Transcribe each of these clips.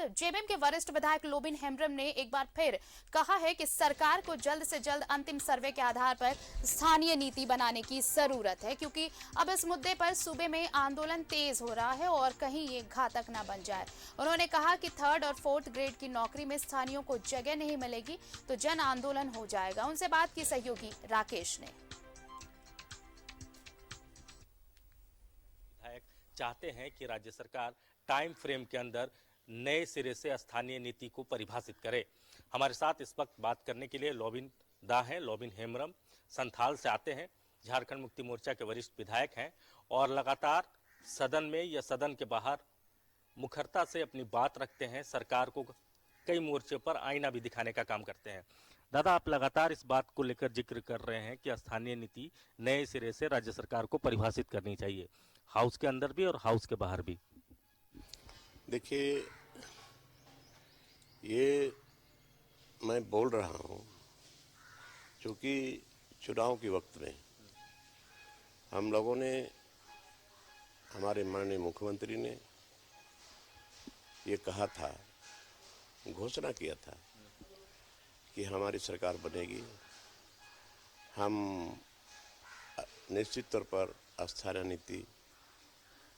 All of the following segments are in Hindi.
जेएमएम के वरिष्ठ विधायक लोबिन हेम्ब्रम ने एक बार फिर कहा है कि सरकार को जल्द से जल्द अंतिम सर्वे के आधार पर स्थानीय नीति बनाने की जरूरत है, क्योंकि अब इस मुद्दे पर सूबे में आंदोलन तेज हो रहा है और कहीं ये घातक ना बन जाए। उन्होंने कहा कि 3rd और 4th ग्रेड की नौकरी में स्थानीयों को जगह नहीं मिलेगी तो जन आंदोलन हो जाएगा। उनसे बात की सहयोगी राकेश ने। चाहते हैं कि राज्य सरकार टाइम फ्रेम के अंदर नए सिरे से स्थानीय नीति को परिभाषित करे। हमारे साथ इस वक्त बात करने के लिए लोबिन दा हैं। लोबिन हेम्ब्रम संथाल से आते हैं, झारखंड मुक्ति मोर्चा के वरिष्ठ विधायक हैं और लगातार सदन में या सदन के बाहर मुखरता से अपनी बात रखते हैं। सरकार को कई मोर्चे पर आईना भी दिखाने का काम करते हैं। दादा, आप लगातार इस बात को लेकर जिक्र कर रहे हैं कि स्थानीय नीति नए सिरे से राज्य सरकार को परिभाषित करनी चाहिए, हाउस के अंदर भी और हाउस के बाहर भी। देखिए, ये मैं बोल रहा हूँ क्योंकि चुनाव के वक्त में हम लोगों ने, हमारे माननीय मुख्यमंत्री ने ये कहा था, घोषणा किया था कि हमारी सरकार बनेगी, हम निश्चित तौर पर स्थानीय नीति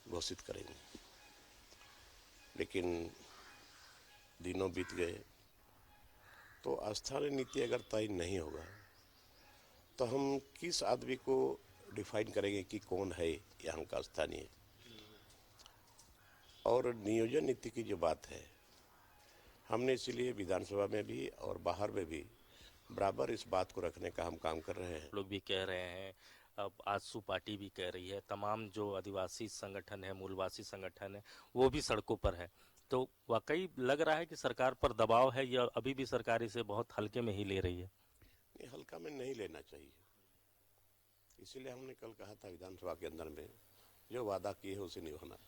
घोषित करेंगे। लेकिन दिनों बीत गए तो स्थानीय नीति अगर तय नहीं होगा तो हम किस आदमी को डिफाइन करेंगे कि कौन है यहाँ का स्थानीय। और नियोजन नीति की जो बात है, हमने इसीलिए विधानसभा में भी और बाहर में भी बराबर इस बात को रखने का हम काम कर रहे हैं। लोग भी कह रहे हैं, अब आजसू पार्टी भी कह रही है, तमाम जो आदिवासी संगठन है, मूलवासी संगठन है, वो भी सड़कों पर है। तो वाकई लग रहा है कि सरकार पर दबाव है या अभी भी सरकार इसे बहुत हल्के में ही ले रही है? ये हल्का में नहीं लेना चाहिए, इसीलिए हमने कल कहा था विधानसभा के अंदर में, जो वादा किए है उसे निभाना।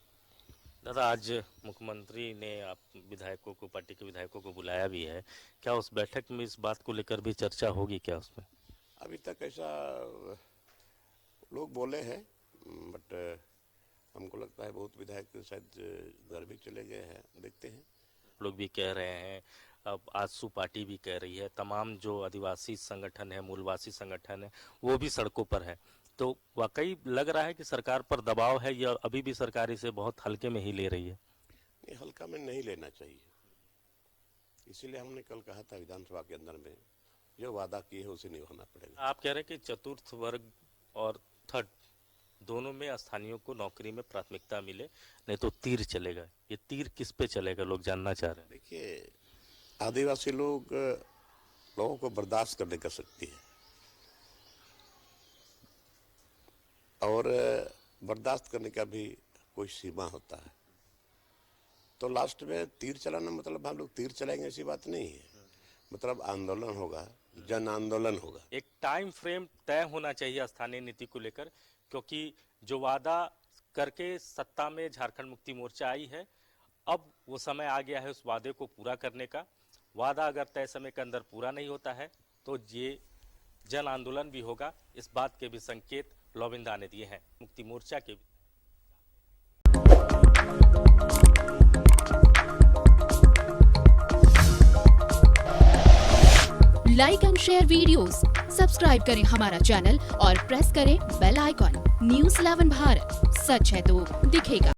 दादा, आज मुख्यमंत्री ने आप विधायकों को, पार्टी के विधायकों को बुलाया भी है, क्या उस बैठक में इस बात को लेकर भी चर्चा होगी क्या उसमें? अभी तक ऐसा लोग बोले हैं, बट हमको लगता है बहुत विधायक शायद घर भी चले गए हैं, देखते हैं। लोग भी कह रहे हैं, अब आजसू पार्टी भी कह रही है, तमाम जो आदिवासी संगठन है, मूलवासी संगठन है, वो भी सड़कों पर है। तो वाकई लग रहा है कि सरकार पर दबाव है या अभी भी सरकार इसे बहुत हल्के में ही ले रही है? ये हल्का में नहीं लेना चाहिए, इसीलिए हमने कल कहा था विधानसभा के अंदर में, जो वादा किए है उसे निभाना पड़ेगा। आप कह रहे हैं कि 4th वर्ग और 3rd दोनों में स्थानीयों को नौकरी में प्राथमिकता मिले, नहीं तो तीर चलेगा। ये तीर किस पे चलेगा, लोग जानना चाह रहे हैं। देखिए, आदिवासी लोगों को बर्दाश्त करने का शक्ति है और बर्दाश्त करने का भी कोई सीमा होता है। तो लास्ट में तीर चलाना मतलब हम लोग तीर चलाएंगे ऐसी बात नहीं है, मतलब आंदोलन होगा, जन आंदोलन होगा। एक टाइम फ्रेम तय होना चाहिए स्थानीय नीति को लेकर, क्योंकि जो वादा करके सत्ता में झारखंड मुक्ति मोर्चा आई है, अब वो समय आ गया है उस वादे को पूरा करने का। वादा अगर तय समय के अंदर पूरा नहीं होता है तो ये जन आंदोलन भी होगा। इस बात के भी संकेत लोबिन दा ने दिए हैं। मुक्ति मोर्चा के like and share videos, subscribe करें हमारा चैनल और प्रेस करें बेल आइकॉन। News 11 भारत, सच है तो दिखेगा।